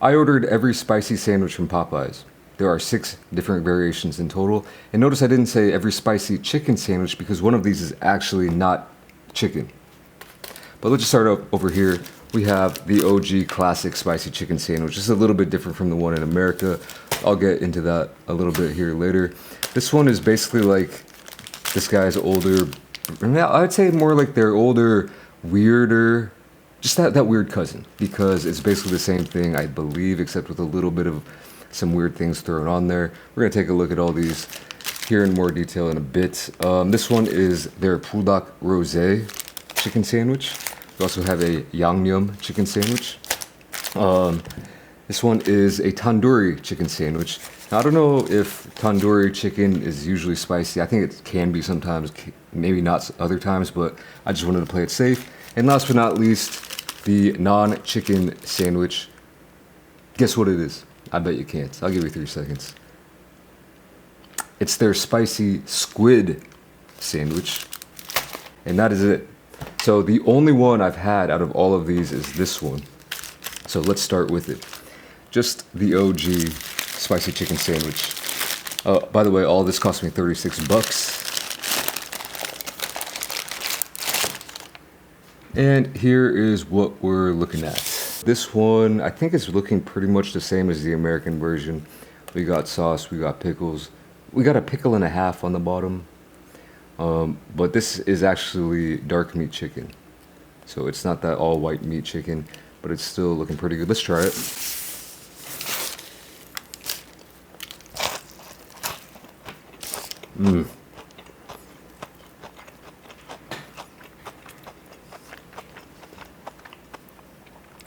I ordered every spicy sandwich from Popeyes. There are 6 different variations in total. And notice I didn't say every spicy chicken sandwich because one of these is actually not chicken. But let's just start up over here. We have the OG classic spicy chicken sandwich. This is a little bit different from the one in America. I'll get into that a little bit here later. This one is basically like this guy's older, I'd say more like their older, weirder, just that weird cousin, because it's basically the same thing, I believe, except with a little bit of some weird things thrown on there. We're gonna take a look at all these here in more detail in a bit. This one is their buldock rosé chicken sandwich. We also have a yangyum chicken sandwich. This one is a tandoori chicken sandwich. Now, I don't know if tandoori chicken is usually spicy. I think it can be sometimes, maybe not other times, but I just wanted to play it safe. And last but not least, the non-chicken sandwich. Guess what it is? I bet you can't. I'll give you 3 seconds. It's their spicy squid sandwich. And that is it. So the only one I've had out of all of these is this one. So let's start with it. Just the OG spicy chicken sandwich. By the way, all this cost me $36. And here is what we're looking at. This one, I think it's looking pretty much the same as the American version. We got sauce, we got pickles. We got a pickle and a half on the bottom. But this is actually dark meat chicken. So it's not that all white meat chicken, but it's still looking pretty good. Let's try it.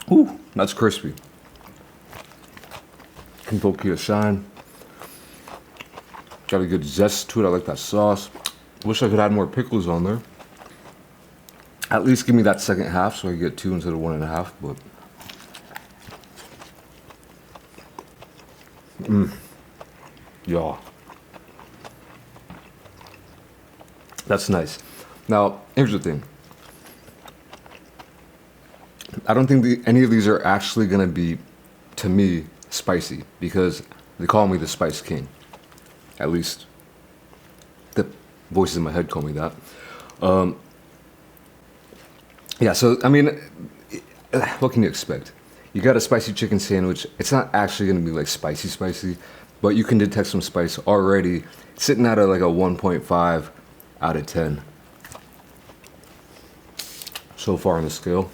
Ooh, that's crispy. Kentucky shine. Got a good zest to it. I like that sauce. Wish I could add more pickles on there. At least give me that second half so I get 2 instead of 1.5. But yeah, that's nice. Now here's the thing. I don't think any of these are actually gonna be, to me, spicy because they call me the Spice King. At least the voices in my head call me that. Yeah, so I mean, what can you expect? You got a spicy chicken sandwich. It's not actually gonna be like spicy, but you can detect some spice already, sitting at like a 1.5 out of 10 so far on the scale.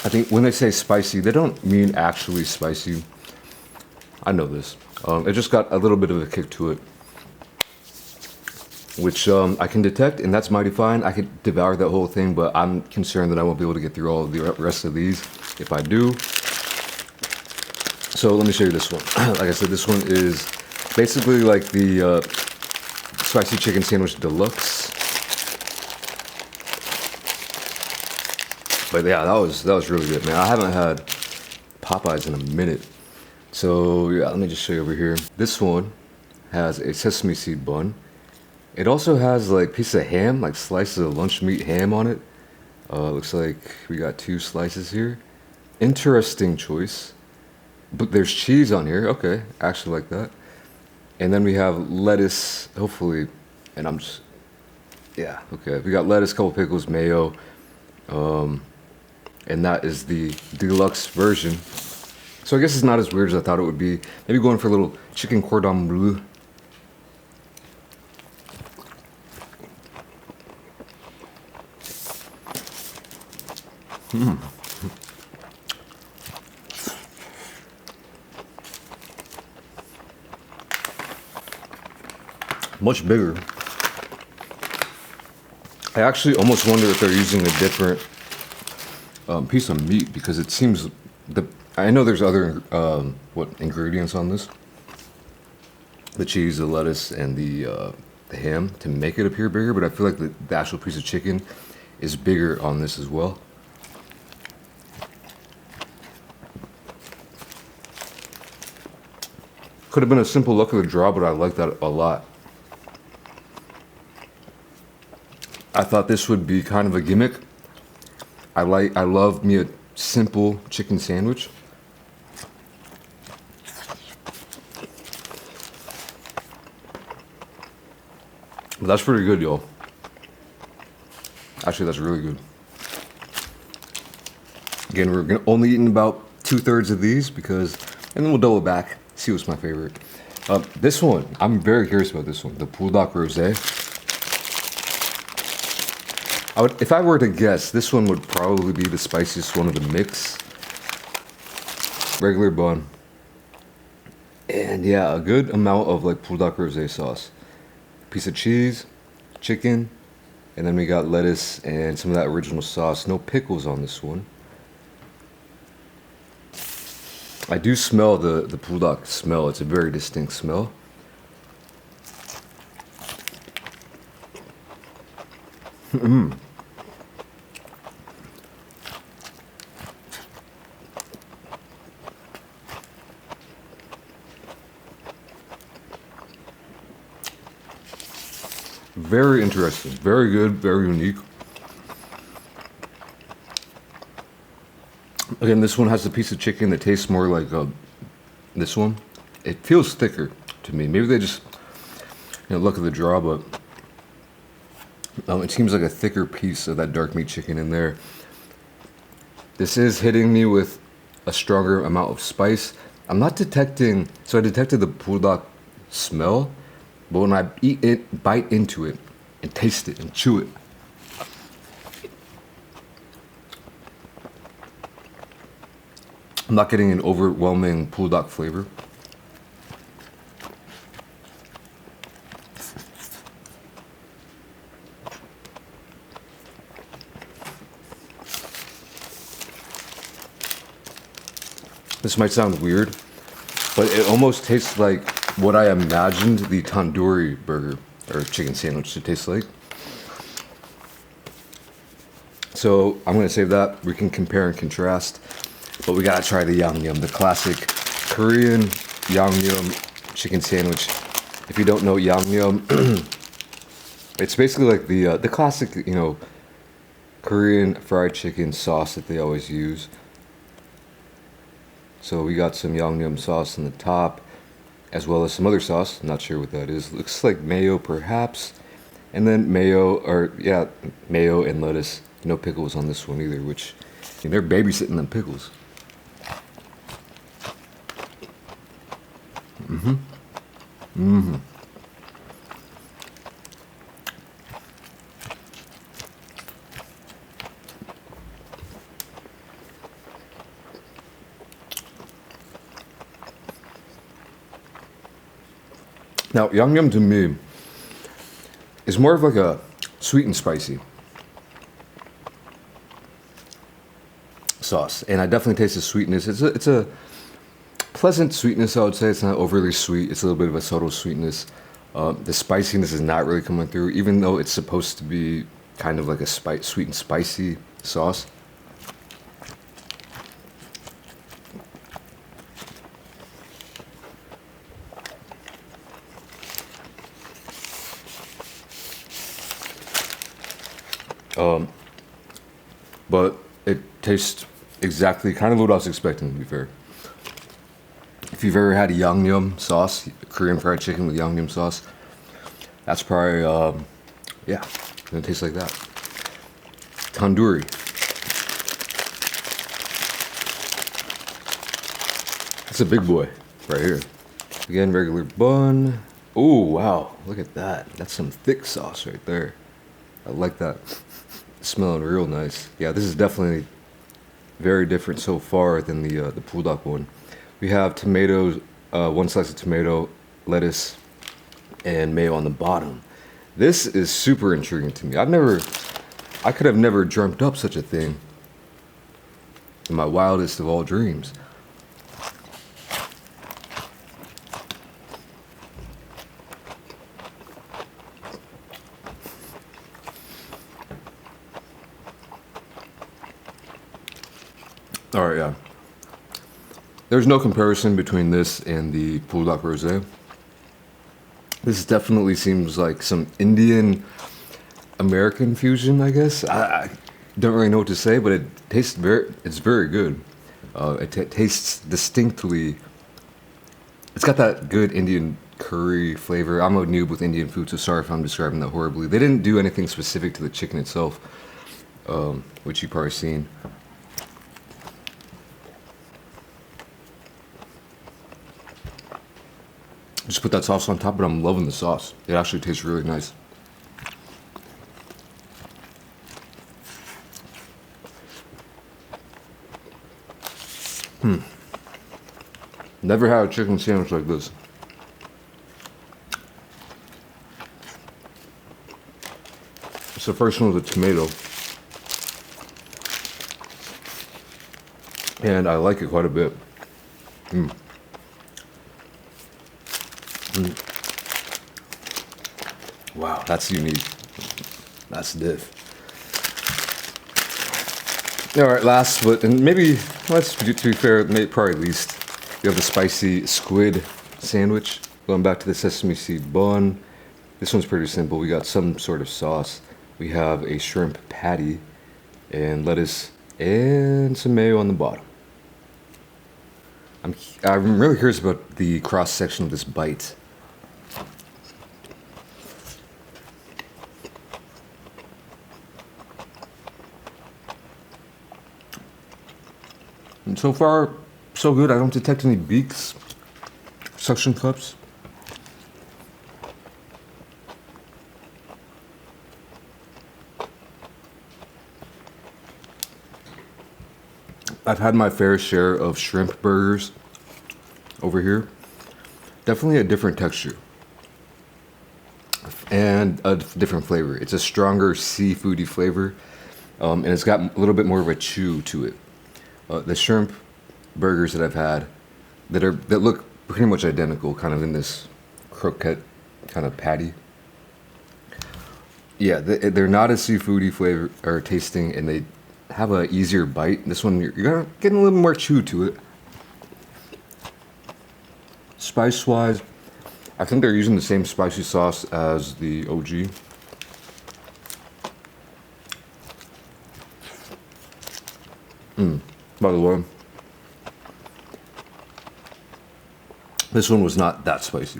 I think when they say spicy, they don't mean actually spicy. I know this. It just got a little bit of a kick to it, which I can detect, and that's mighty fine. I could devour that whole thing, but I'm concerned that I won't be able to get through all of the rest of these if I do. So let me show you this one. Like I said, this one is basically like the spicy chicken sandwich deluxe. But yeah, that was really good, man. I haven't had Popeyes in a minute. So yeah, let me just show you over here. This one has a sesame seed bun. It also has like pieces of ham, like slices of lunch meat ham on it. Looks like we got 2 slices here. Interesting choice. But there's cheese on here. Okay, actually like that. And then we have lettuce, hopefully, and I'm just, yeah, okay. We got lettuce, couple pickles, mayo. And that is the deluxe version. So I guess it's not as weird as I thought it would be. Maybe going for a little chicken cordon bleu. Much bigger. I actually almost wonder if they're using a different piece of meat because it seems I know there's other ingredients on this, the cheese, the lettuce, and the ham to make it appear bigger, but I feel like the actual piece of chicken is bigger on this as well. Could have been a simple luck of the draw, but I like that a lot. I thought this would be kind of a gimmick. I love me a simple chicken sandwich. But that's pretty good, y'all. Actually, that's really good. Again, we're only eating about 2/3 of these and then we'll double back, see what's my favorite. This one, I'm very curious about this one, the buldock rosé. If I were to guess, this one would probably be the spiciest one of the mix. Regular bun. And yeah, a good amount of like buldock rosé sauce. Piece of cheese, chicken, and then we got lettuce and some of that original sauce. No pickles on this one. I do smell the buldock smell. It's a very distinct smell. Very interesting, very good, very unique. Again, this one has a piece of chicken that tastes more like this one. It feels thicker to me. Maybe they just, look at the draw, but it seems like a thicker piece of that dark meat chicken in there. This is hitting me with a stronger amount of spice. I'm not detecting, so I detected the buldock smell, but when I bite into it and taste it and chew it, I'm not getting an overwhelming buldock flavor. This might sound weird, but it almost tastes like what I imagined the tandoori burger or chicken sandwich to taste like. So I'm gonna save that. We can compare and contrast, but we gotta try the yangyum, the classic Korean yangyum chicken sandwich. If you don't know yangyum, it's basically like the classic, Korean fried chicken sauce that they always use. So we got some yangyum sauce on the top, as well as some other sauce. Not sure what that is. Looks like mayo, perhaps. And then mayo and lettuce. No pickles on this one either, which they're babysitting them pickles. Now, yangyum to me is more of like a sweet and spicy sauce, and I definitely taste the sweetness. It's a pleasant sweetness, I would say. It's not overly sweet. It's a little bit of a subtle sweetness. The spiciness is not really coming through, even though it's supposed to be kind of like a sweet and spicy sauce. But it tastes exactly kind of what I was expecting, to be fair. If you've ever had a yangyum sauce, Korean fried chicken with yangyum sauce, that's probably, gonna taste like that. Tandoori. That's a big boy right here. Again, regular bun. Oh, wow, look at that. That's some thick sauce right there. I like that. Smelling real nice. Yeah, this is definitely very different so far than the buldock one. We have tomatoes, one slice of tomato, lettuce, and mayo on the bottom. This is super intriguing to me. I could have never dreamt up such a thing in my wildest of all dreams. All right, yeah. There's no comparison between this and the buldock rosé. This definitely seems like some Indian American fusion, I guess. I don't really know what to say, but it tastes it's very good. It tastes distinctly. It's got that good Indian curry flavor. I'm a noob with Indian food, so sorry if I'm describing that horribly. They didn't do anything specific to the chicken itself, which you've probably seen. Just put that sauce on top, but I'm loving the sauce. It actually tastes really nice. Never had a chicken sandwich like this. So the first one was a tomato. And I like it quite a bit. Wow, that's unique. That's diff. All right, last, but and maybe let's to be fair, maybe probably least. We have the spicy squid sandwich. Going back to the sesame seed bun. This one's pretty simple. We got some sort of sauce. We have a shrimp patty and lettuce and some mayo on the bottom. I'm really curious about the cross section of this bite. And so far, so good. I don't detect any beaks, suction cups. I've had my fair share of shrimp burgers over here. Definitely a different texture and a different flavor. It's a stronger seafoody flavor, and it's got a little bit more of a chew to it. The shrimp burgers that I've had that look pretty much identical, kind of in this croquette kind of patty. Yeah, they're not as seafoody flavor or tasting, and they have a easier bite. This one you're getting a little more chew to it. Spice wise, I think they're using the same spicy sauce as the OG. By the way, this one was not that spicy.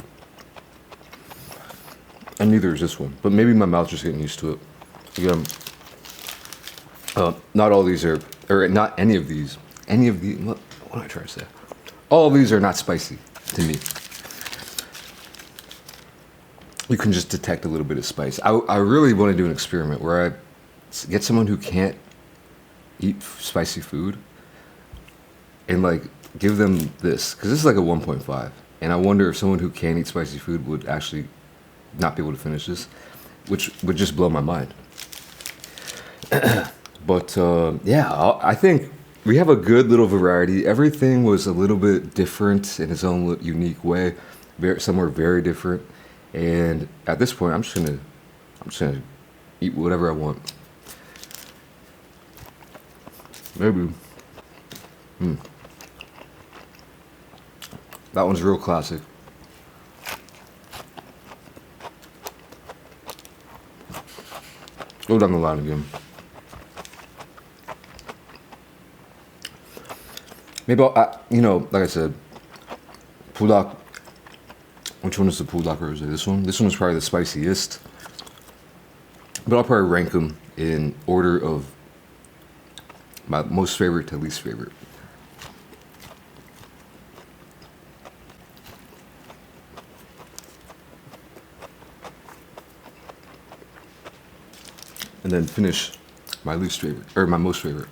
And neither is this one. But maybe my mouth's just getting used to it. Again, not all these are, or not any of these. What am I trying to say? All of these are not spicy to me. You can just detect a little bit of spice. I really want to do an experiment where I get someone who can't eat spicy food and like give them this, because this is like a 1.5, and I wonder if someone who can't eat spicy food would actually not be able to finish this, which would just blow my mind. But yeah, I think we have a good little variety. Everything was a little bit different in its own unique way. Some were very different, and at this point, I'm just gonna eat whatever I want. Maybe. That one's real classic. Go down the line again. Maybe like I said, buldock. Which one is the buldock or is it this one? This one is probably the spiciest. But I'll probably rank them in order of my most favorite to least favorite. And then finish my least favorite, or my most favorite.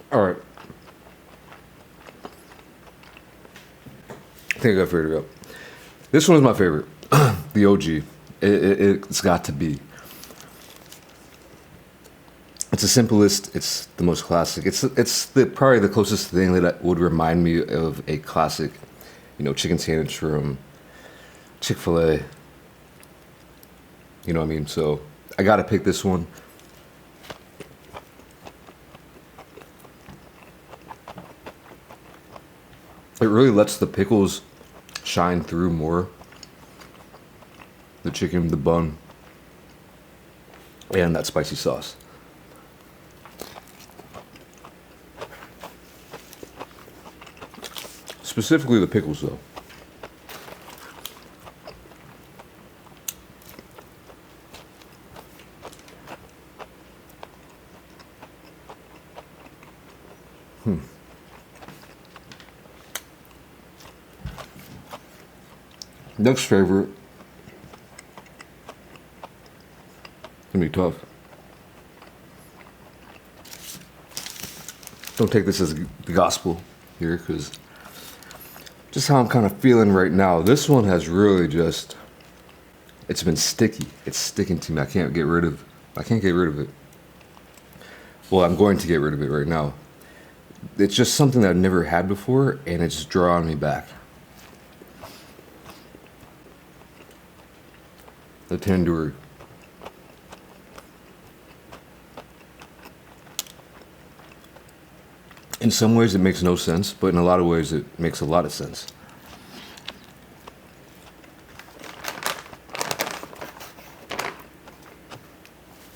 All right. I think I got figured it out. This one is my favorite, the OG. It's got to be. It's the simplest. It's the most classic. It's probably the closest thing that would remind me of a classic, chicken sandwich from Chick-fil-A. You know what I mean? So I gotta pick this one. It really lets the pickles shine through more. The chicken, the bun, and that spicy sauce. Specifically the pickles though. Next favorite. Gonna be tough. Don't take this as the gospel here, because just how I'm kind of feeling right now. This one has really it's been sticky. It's sticking to me. I can't get rid of it. Well, I'm going to get rid of it right now. It's just something that I've never had before, and it's drawing me back. The tandoori. In some ways it makes no sense, but in a lot of ways it makes a lot of sense.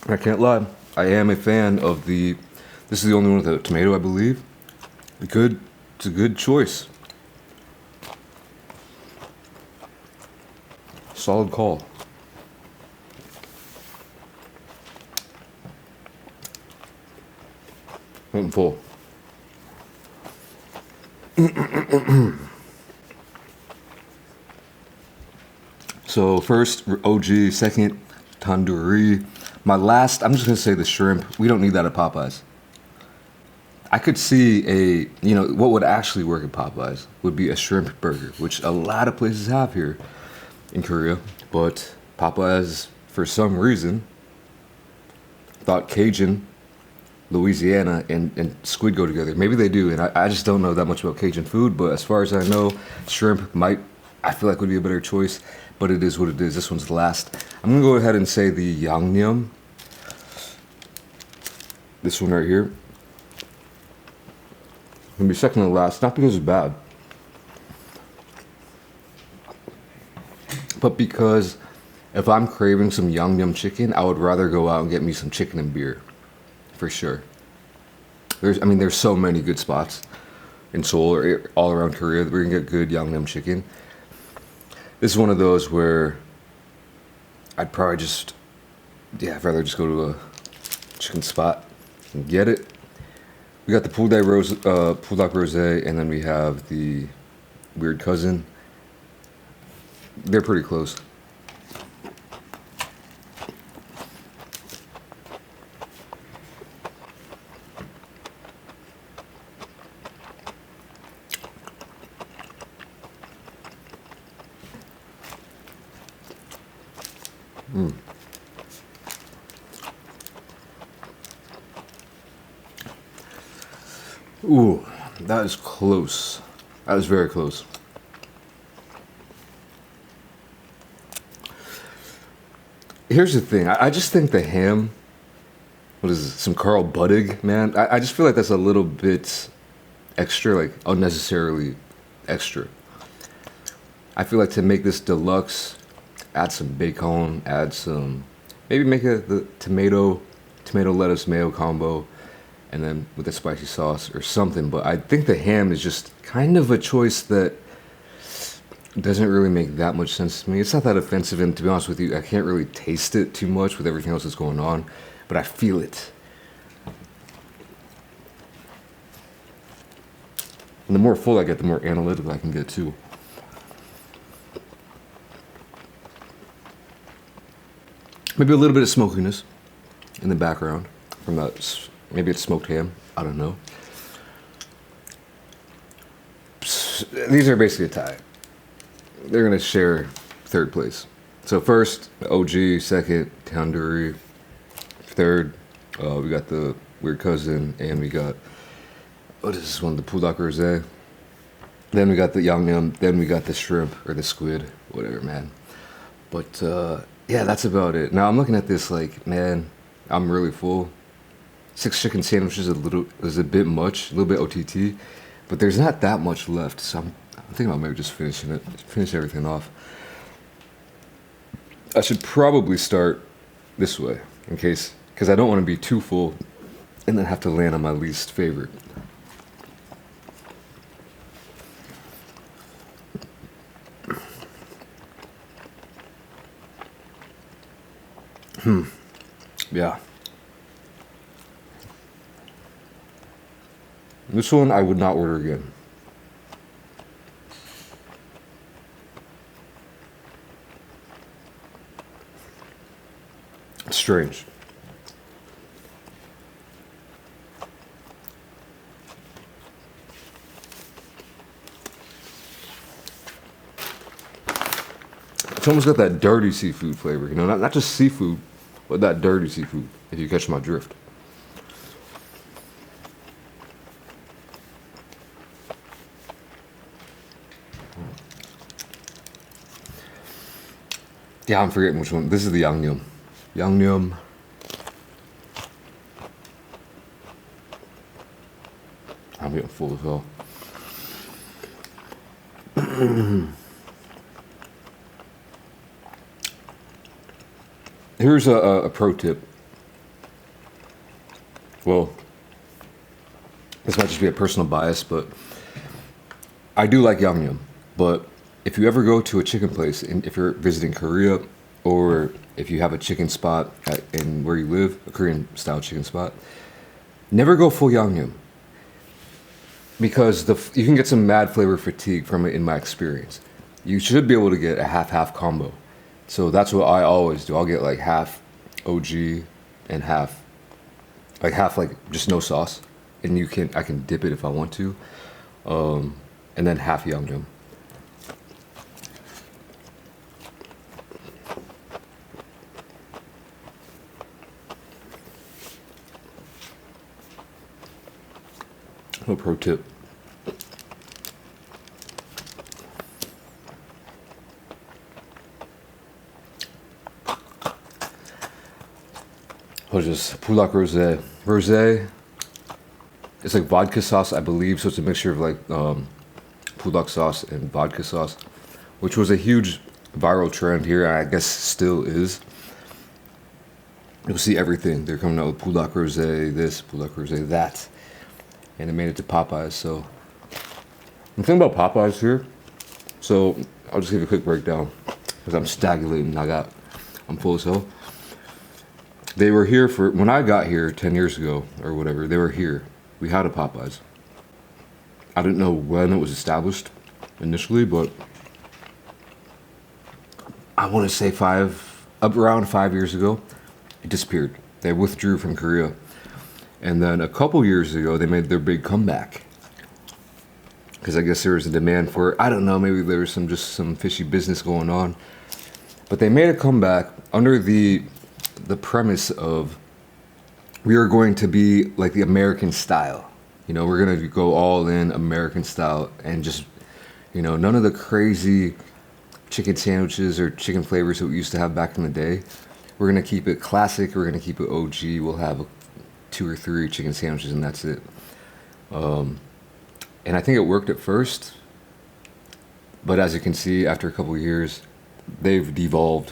I can't lie. I am a fan of this is the only one with a tomato, I believe. It's a good choice. Solid call. I'm full. So first OG, second tandoori. My last, I'm just gonna say the shrimp. We don't need that at Popeyes. I could see what would actually work at Popeyes would be a shrimp burger, which a lot of places have here in Korea, but Popeyes, for some reason, thought Cajun, Louisiana, and squid go together. Maybe they do, and I just don't know that much about Cajun food, but as far as I know, shrimp I feel like would be a better choice, but it is what it is. This one's the last. I'm gonna go ahead and say the yangyum. This one right here. Gonna be second to last, not because it's bad, but because if I'm craving some yangyum chicken, I would rather go out and get me some chicken and beer. For sure. There's so many good spots in Seoul or all around Korea that we can get good yangnam chicken. This is one of those where I'd probably I'd rather just go to a chicken spot and get it. We got the buldock rosé, and then we have the weird cousin. They're pretty close. Ooh, that is close. That was very close. Here's the thing. I just think the ham, what is it, some Carl Buddig, man? I just feel like that's a little bit extra, like unnecessarily extra. I feel like to make this deluxe, add some bacon, maybe make the tomato lettuce mayo combo, and then with the spicy sauce or something. But I think the ham is just kind of a choice that doesn't really make that much sense to me. It's not that offensive, and to be honest with you, I can't really taste it too much with everything else that's going on, but I feel it. And the more full I get, the more analytical I can get too. Maybe a little bit of smokiness in the background from that. Maybe it's smoked ham. I don't know. These are basically a tie. They're gonna share third place. So first, OG. Second, tandoori. Third, we got the weird cousin, and we got, what is this one? The buldock rosé. Then we got the yangyum. Then we got the shrimp or the squid, whatever, man. But yeah, that's about it. Now I'm looking at this like, man, I'm really full. 6 chicken sandwiches is a bit much, a little bit OTT, but there's not that much left. So I'm thinking about maybe just finish everything off. I should probably start this way in case, because I don't want to be too full and then have to land on my least favorite. Yeah. This one I would not order again. Strange. It's almost got that dirty seafood flavor, you know, not just seafood, but that dirty seafood, if you catch my drift. Yeah, I'm forgetting which one. This is the yangyum. Yangyum. I'm getting full as well. Here's a pro tip. Well, this might just be a personal bias, but I do like yangyum. But if you ever go to a chicken place, and if you're visiting Korea, or if you have a chicken spot in where you live, a Korean style chicken spot, never go full yangyum, because you can get some mad flavor fatigue from it. In my experience, you should be able to get a half-half combo. So that's what I always do. I'll get like half OG and half just no sauce, and I can dip it if I want to, and then half yangyum. No pro tip. What is this? Buldock rosé. Rosé. It's like vodka sauce, I believe. So it's a mixture of like buldock sauce and vodka sauce, which was a huge viral trend here. And I guess still is. You'll see everything. They're coming out with buldock rosé, this, buldock rosé, that. And it made it to Popeyes. So I'm thinking about Popeyes here. So I'll just give you a quick breakdown because I'm stagnating. I'm full as hell. They were here when I got here 10 years ago or whatever. They were here. We had a Popeyes. I didn't know when it was established initially, but I want to say around 5 years ago, it disappeared. They withdrew from Korea. And then a couple years ago, they made their big comeback. Because I guess there was a demand for it. I don't know, maybe there was some fishy business going on. But they made a comeback under the premise of, we are going to be like the American style. You know, we're going to go all in American style and just, you know, none of the crazy chicken sandwiches or chicken flavors that we used to have back in the day. We're going to keep it classic. We're going to keep it OG. We'll have 2 or 3 chicken sandwiches and that's it. And I think it worked at first. But as you can see, after a couple of years, they've devolved.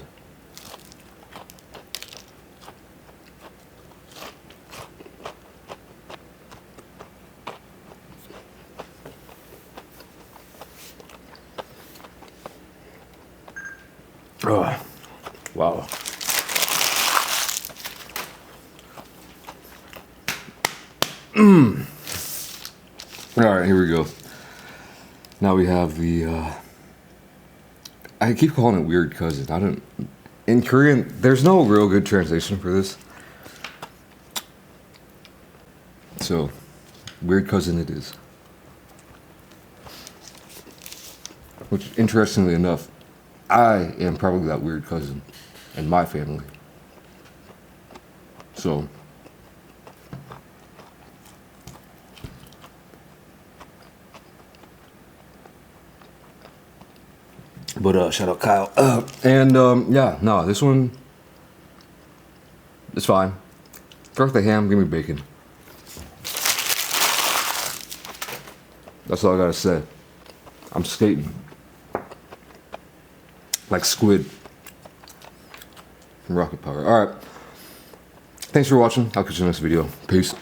Oh, wow. All right, here we go. Now we have the, I keep calling it weird cousin. In Korean, there's no real good translation for this. So, weird cousin it is. Which, interestingly enough, I am probably that weird cousin in my family. So, but shout out Kyle. Yeah, no, this one, it's fine. Fuck the ham, give me bacon. That's all I gotta say. I'm skating. Like Squid from Rocket Power. Alright. Thanks for watching. I'll catch you in the next video. Peace.